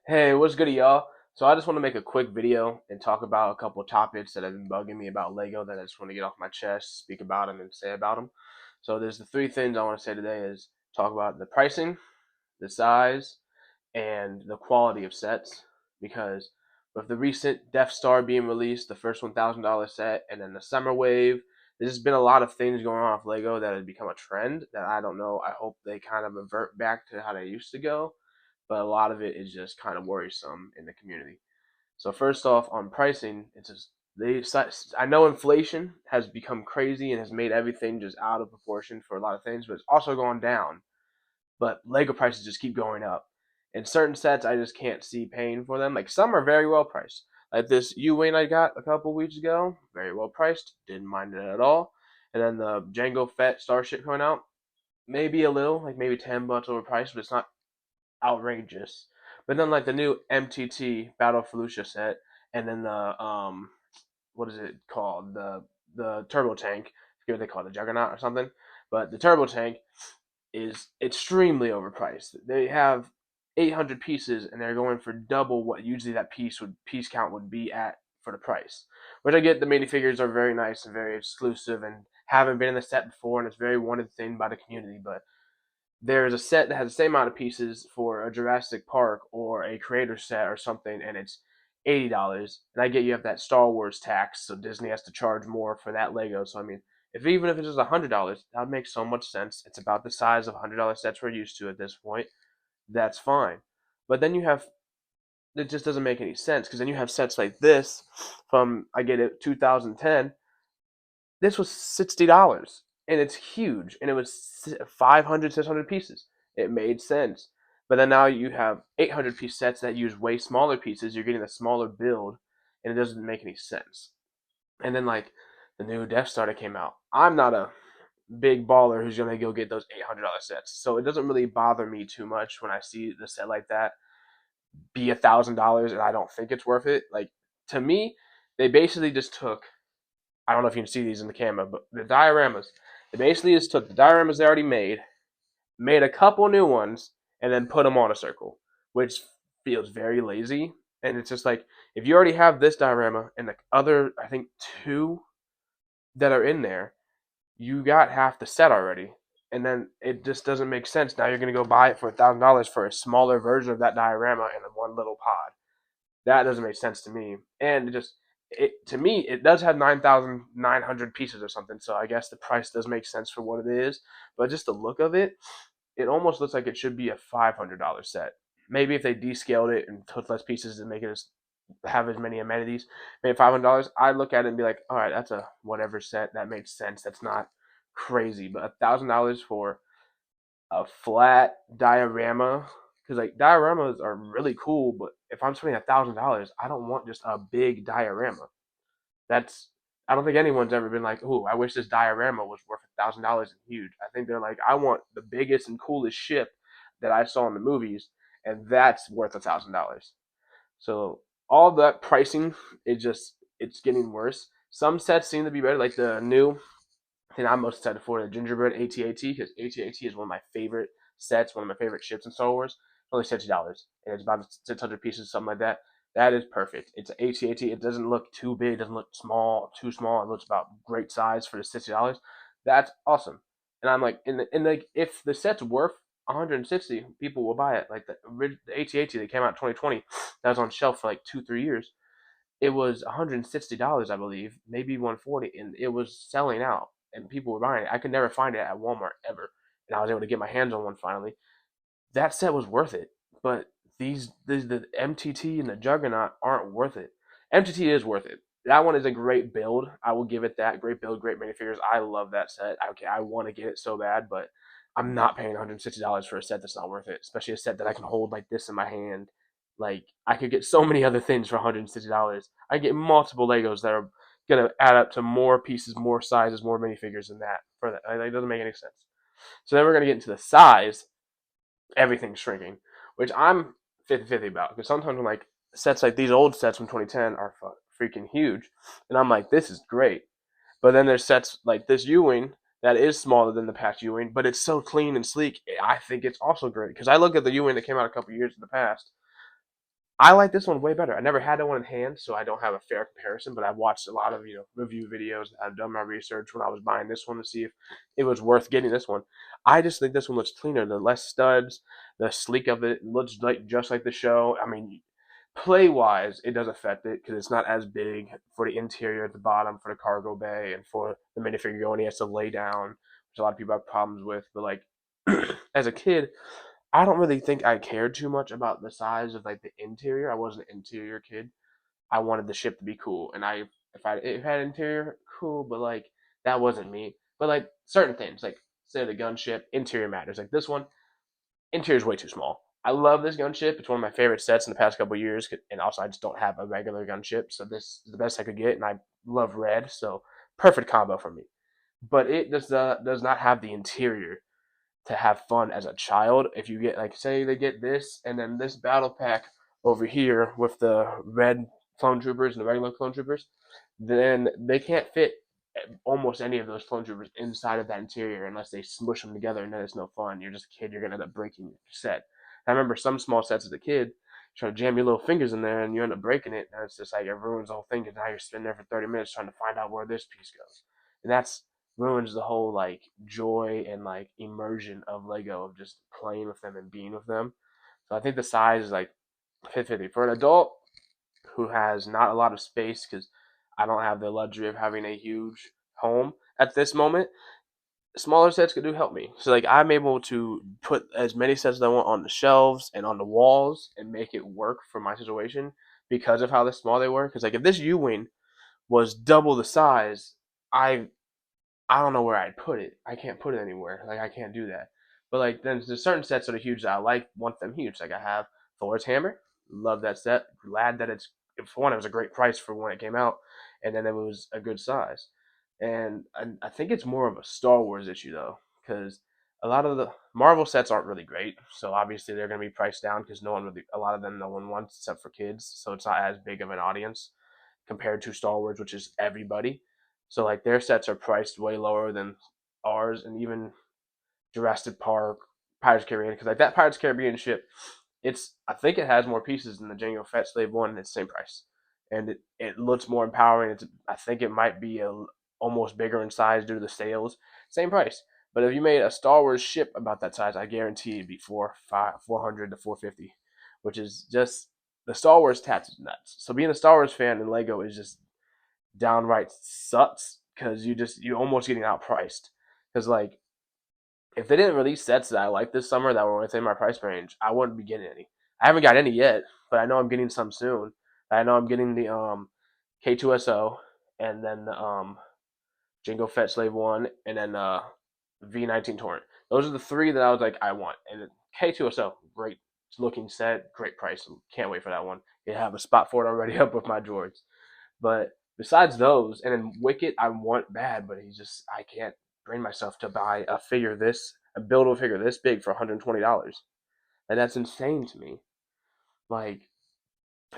Hey, what's good, y'all? So I just want to make a quick video and talk about a couple of topics that have been bugging me about Lego that I just want to get off my chest, speak about them, and say about them. So there's the three things I want to say today is talk about the pricing, the size, and the quality of sets. Because with the recent Death Star being released, the first $1,000 set, and then the Summer Wave, there's just been a lot of things going on with Lego that have become a trend that I don't know. I hope they kind of revert back to how they used to go, but a lot of it is just kind of worrisome in the community. So first off, on pricing, it's just they. I know inflation has become crazy and has made everything just out of proportion for a lot of things, but it's also gone down. But Lego prices just keep going up. In certain sets, I just can't see paying for them. Like some are very well priced. Like this U-Wing I got a couple weeks ago, very well priced. Didn't mind it at all. And then the Jango Fett Starship coming out, maybe a little, like maybe $10 overpriced, but it's not outrageous. But then like the new MTT Battle Fallujah set, and then the what is it called? The Turbo Tank. I forget what they call it, the Juggernaut or something. But the Turbo Tank is extremely overpriced. They have 800 pieces, and they're going for double what usually that piece count would be at for the price. Which I get. The minifigures are very nice and very exclusive, and haven't been in the set before, and it's a very wanted thing by the community. But there's a set that has the same amount of pieces for a Jurassic Park or a Creator set or something, and it's $80. And I get you have that Star Wars tax, so Disney has to charge more for that Lego. So I mean, if even if it's just $100, that would make so much sense. It's about the size of $100 sets we're used to at this point. That's fine. But then you have it just doesn't make any sense because then you have sets like this from I get it 2010. This was $60, and it's huge, and it was 500, 600 pieces. It made sense. But then now you have 800-piece sets that use way smaller pieces. You're getting a smaller build, and it doesn't make any sense. And then like the new Death Star that came out, I'm not a big baller who's gonna go get those $800 sets, so it doesn't really bother me too much when I see the set like that be $1,000, and I don't think it's worth it. Like to me, they basically just took, I don't know if you can see these in the camera, but the dioramas. They basically just took the dioramas they already made a couple new ones, and then put them on a circle, which feels very lazy. And it's just like if you already have this diorama and the other, I think two that are in there, you got half the set already. And then it just doesn't make sense. Now you're gonna go buy it for $1,000 for a smaller version of that diorama in one little pod. That doesn't make sense to me. And it to me it does have 9,900 pieces or something. So I guess the price does make sense for what it is. But just the look of it, it almost looks like it should be a $500 set. Maybe if they descaled it and took less pieces and make it have as many amenities, maybe $500. I look at it and be like, all right, that's a whatever set. That makes sense. That's not crazy. But $1,000 for a flat diorama, because like dioramas are really cool, but if I'm spending $1,000, I don't want just a big diorama. That's I don't think anyone's ever been like, "Ooh, I wish this diorama was worth $1,000 and huge." I think they're like, "I want the biggest and coolest ship that I saw in the movies, and that's worth $1,000." So all that pricing is just it's getting worse. Some sets seem to be better, like the new thing I'm most excited for, the Gingerbread AT-AT, because AT-AT is one of my favorite sets, one of my favorite ships in Star Wars. It's only $60, and it's about 600 pieces, something like that. That is perfect. It's an AT-AT. It doesn't look too big. It doesn't look small, too small. It looks about great size for the $60. That's awesome. And I'm like, and like, if the set's worth 160, people will buy it. Like the AT-AT that came out in 2020, that was on shelf for like 2, 3 years. It was $160, I believe, maybe 140, and it was selling out, and people were buying it. I could never find it at Walmart ever, and I was able to get my hands on one finally. That set was worth it, but these the MTT and the Juggernaut aren't worth it. MTT is worth it. That one is a great build. I will give it that. Great build, great minifigures. I love that set. Okay, I want to get it so bad, but I'm not paying $160 for a set that's not worth it, especially a set that I can hold like this in my hand. Like I could get so many other things for $160. I get multiple Legos that are gonna add up to more pieces, more sizes, more minifigures than that. For that, it doesn't make any sense. So then we're gonna get into the size. Everything's shrinking, which I'm 50-50 about, because sometimes when like sets like these old sets from 2010 are freaking huge, and I'm like, this is great. But then there's sets like this U-Wing that is smaller than the past U-Wing, but it's so clean and sleek. I think it's also great because I look at the U-Wing that came out a couple years in the past. I like this one way better. I never had that one in hand, so I don't have a fair comparison. But I've watched a lot of review videos. I've done my research when I was buying this one to see if it was worth getting this one. I just think this one looks cleaner. The less studs, the sleek of it looks like just like the show. I mean, play wise, it does affect it because it's not as big for the interior at the bottom for the cargo bay and for the minifigure going. He has to lay down, which a lot of people have problems with. But like as a kid, I don't really think I cared too much about the size of like the interior. I wasn't an interior kid. I wanted the ship to be cool, and if I had interior, cool, but like that wasn't me. But like certain things, like say the gunship, interior matters. Like this one, interior is way too small. I love this gunship. It's one of my favorite sets in the past couple of years, and also I just don't have a regular gunship, so this is the best I could get, and I love red, so perfect combo for me. But it does not have the interior to have fun as a child. If you get like say they get this and then this battle pack over here with the red clone troopers and the regular clone troopers, then they can't fit almost any of those clone troopers inside of that interior unless they smush them together, and then it's no fun. You're just a kid. You're gonna end up breaking your set. I remember some small sets as a kid. Try to jam your little fingers in there and you end up breaking it, and it's just like it ruins the whole thing because now you're spending there for 30 minutes trying to find out where this piece goes, and that's ruins the whole like joy and like immersion of Lego of just playing with them and being with them. So I think the size is like 50-50 for an adult who has not a lot of space because I don't have the luxury of having a huge home at this moment. Smaller sets could do help me. So like I'm able to put as many sets as I want on the shelves and on the walls and make it work for my situation because of how small they were. Because like if this U wing was double the size, I I don't know where I'd put it. I can't put it anywhere. Like I can't do that. But like then there's certain sets that are huge that I like, want them huge. Like I have Thor's hammer. Love that set. Glad that it's for one, it was a great price for when it came out, and then it was a good size. And I think it's more of a Star Wars issue though, because a lot of the Marvel sets aren't really great. So obviously they're going to be priced down because no one really, a lot of them no one wants except for kids. So it's not as big of an audience compared to Star Wars, which is everybody. So like their sets are priced way lower than ours, and even Jurassic Park, Pirates of the Caribbean, because like that Pirates of the Caribbean ship, it's I think it has more pieces than the Jango Fett Slave One, and it's the same price, and it looks more empowering. I think it might be almost bigger in size due to the sails, same price. But if you made a Star Wars ship about that size, I guarantee it'd be 400 to 450, which is just the Star Wars tats is nuts. So being a Star Wars fan in Lego is just downright sucks because you almost getting outpriced. Because like if they didn't release sets that I like this summer that were within my price range, I wouldn't be getting any. I haven't got any yet, but I know I'm getting some soon. I know I'm getting the K2SO and then the Jango Fett Slave One and then V19 Torrent. Those are the three that I was like I want. And K2SO, great looking set, great price. Can't wait for that one. You have a spot for it already up with my droids. But besides those, and then Wicket, I want bad, but I can't bring myself to buy a buildable figure this big for $120. And that's insane to me. Like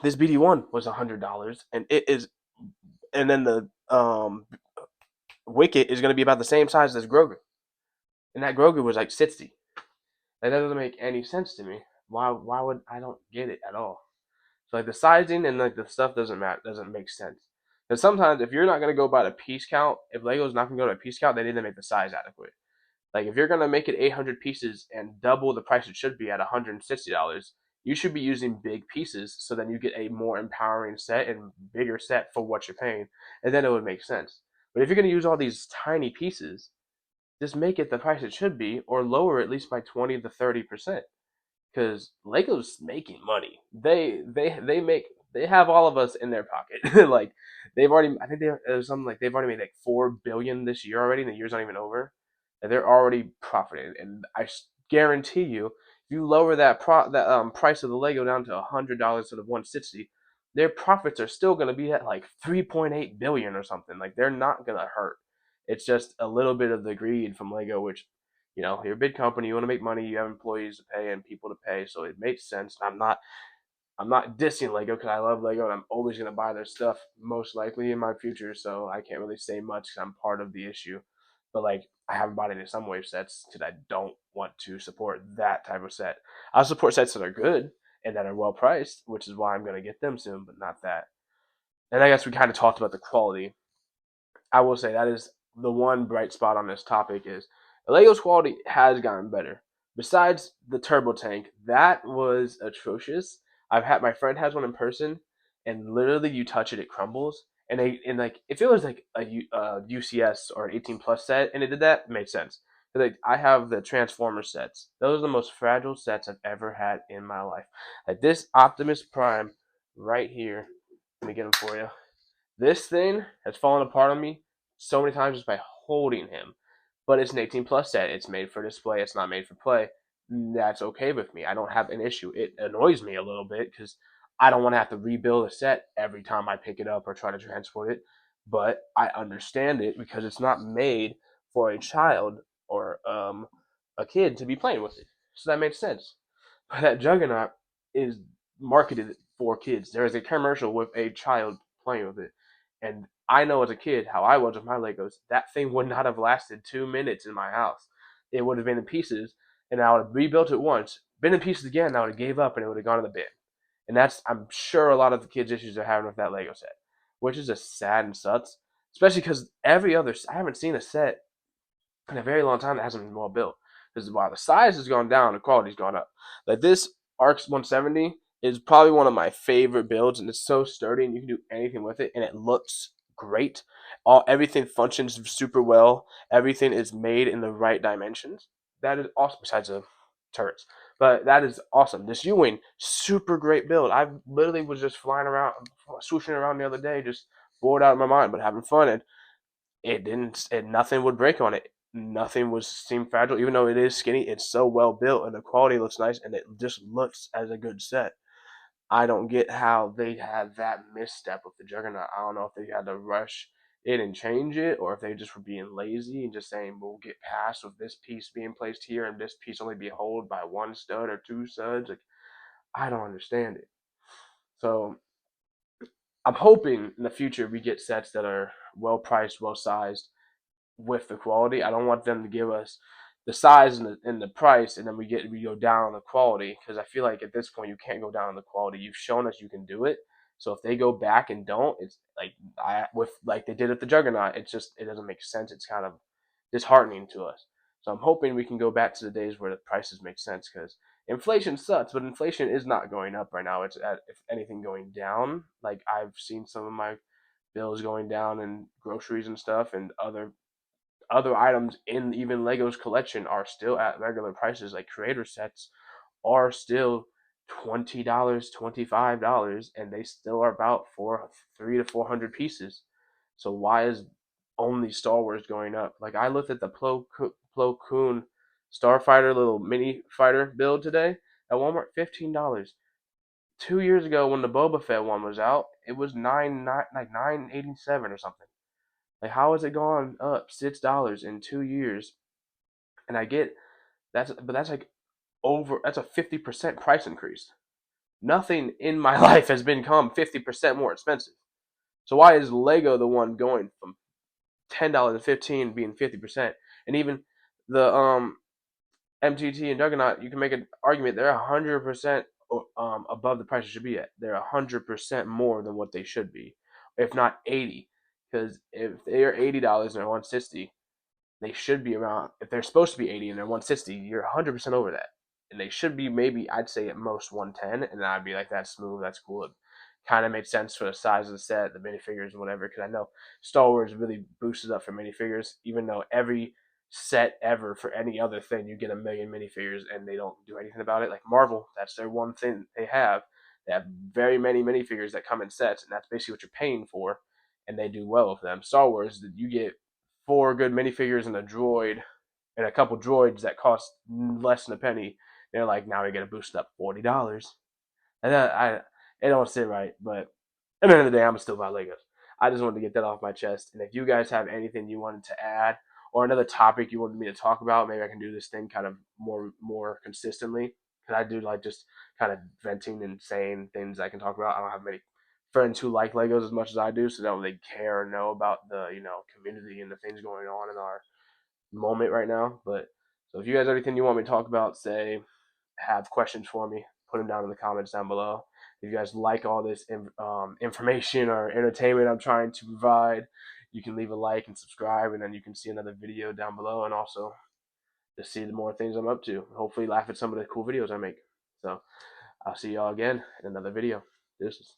this BD1 was $100, and it is, and then the Wicket is going to be about the same size as Grogu, and that Grogu was like 60. That doesn't make any sense to me. Why would I don't get it at all? So like the sizing and like the stuff doesn't make sense. Because sometimes if you're not gonna go by the piece count, if Lego's not gonna go to a piece count, they need to make the size adequate. Like if you're gonna make it 800 pieces and double the price it should be at $160, you should be using big pieces so then you get a more empowering set and bigger set for what you're paying, and then it would make sense. But if you're gonna use all these tiny pieces, just make it the price it should be, or lower at least by 20 to 30%, because Lego's making money. They have all of us in their pocket. Like they've already, I think there's something like they've already made like 4 billion this year already, and the year's not even over, and they're already profiting. And I guarantee you, if you lower that price of the Lego down to $100 instead of 160, their profits are still going to be at like 3.8 billion or something. Like they're not going to hurt. It's just a little bit of the greed from Lego, which you're a big company, you want to make money, you have employees to pay and people to pay, so it makes sense. I'm not dissing Lego because I love Lego and I'm always gonna buy their stuff most likely in my future, so I can't really say much because I'm part of the issue. But like I haven't bought any Sunwave sets because I don't want to support that type of set. I'll support sets that are good and that are well priced, which is why I'm going to get them soon, but not that. And I guess we kind of talked about the quality. I will say that is the one bright spot on this topic is Lego's quality has gotten better. Besides the turbo tank, that was atrocious. I've had my friend has one in person, and literally you touch it, it crumbles. And like if it was like a UCS or an 18 plus set, and it did that, it made sense. But like I have the Transformer sets; those are the most fragile sets I've ever had in my life. Like this Optimus Prime right here. Let me get him for you. This thing has fallen apart on me so many times just by holding him. But it's an 18 plus set. It's made for display. It's not made for play. That's okay with me. I don't have an issue. It annoys me a little bit because I don't want to have to rebuild a set every time I pick it up or try to transport it. But I understand it because it's not made for a child or a kid to be playing with it. So that makes sense. But that Juggernaut is marketed for kids. There is a commercial with a child playing with it. And I know as a kid how I was with my Legos. That thing would not have lasted 2 minutes in my house. It would have been in pieces, and I would have rebuilt it once, been in pieces again, and I would have gave up, and it would have gone in the bin. And that's I'm sure a lot of the kids' issues are having with that Lego set, which is just sad and sucks. Especially because every other I haven't seen a set in a very long time that hasn't been well built. Because while the size has gone down, the quality's gone up. Like this ARX 170 is probably one of my favorite builds, and it's so sturdy, and you can do anything with it, and it looks great. Everything functions super well. Everything is made in the right dimensions. That is awesome. Besides the turrets, but that is awesome. This U-wing, super great build. I literally was just flying around, swooshing around the other day, just bored out of my mind, but having fun. And it didn't. Nothing would break on it. Nothing was seemed fragile, even though it is skinny. It's so well built, and the quality looks nice, and it just looks as a good set. I don't get how they had that misstep with the Juggernaut. I don't know if they had to rush it and change it, or if they just were being lazy and just saying we'll get past with this piece being placed here and this piece only be held by one stud or two studs. Like I don't understand it. So I'm hoping in the future we get sets that are well priced, well sized, with the quality. I don't want them to give us the size and the price, and then we go down on the quality because I feel like at this point you can't go down on the quality. You've shown us you can do it. So if they go back and don't, it's like I with like they did at the Juggernaut. It's just it doesn't make sense. It's kind of disheartening to us. So I'm hoping we can go back to the days where the prices make sense because inflation sucks, but inflation is not going up right now. It's at if anything going down. Like I've seen some of my bills going down and groceries and stuff and other items in even Lego's collection are still at regular prices. Like creator sets are still $20, $25, and they still are about 300 to 400 pieces. So why is only Star Wars going up? Like I looked at the Plo Koon Starfighter little mini fighter build today at Walmart, $15. 2 years ago when the Boba Fett one was out, it was like 9.87 or something. Like, how has it gone up $6 in 2 years? And I get but that's like that's a 50% price increase. Nothing in my life has become 50% more expensive. So why is Lego the one going from $10 to 15 being 50%? And even the MTT and Juggernaut, you can make an argument they're 100% above the price it should be at. They're 100% more than what they should be, if not 80. Because if they are $80 and they're 160, they should be around. If they're supposed to be 80 and they're 160, you're 100% over that. And they should be maybe I'd say at most 110, and I'd be like that's smooth, that's cool. It kind of makes sense for the size of the set, the minifigures, and whatever. Because I know Star Wars really boosted up for minifigures, even though every set ever for any other thing you get a million minifigures and they don't do anything about it. Like Marvel, that's their one thing they have. They have very many minifigures that come in sets, and that's basically what you're paying for, and they do well with them. Star Wars, you get four good minifigures and a droid and a couple droids that cost less than a penny. They're like, now we get a boost up $40. And it don't sit right, but at the end of the day, I'm still buy Legos. I just wanted to get that off my chest. And if you guys have anything you wanted to add or another topic you wanted me to talk about, maybe I can do this thing kind of more consistently. Because I do like just kind of venting and saying things I can talk about. I don't have many friends who like Legos as much as I do, so they don't really care or know about the community and the things going on in our moment right now. But so if you guys have anything you want me to talk about, say have questions for me, put them down in the comments down below. If you guys like all this information or entertainment I'm trying to provide, you can leave a like and subscribe, and then you can see another video down below, and also to see the more things I'm up to. Hopefully laugh at some of the cool videos I make. So I'll see y'all again in another video. Deuces.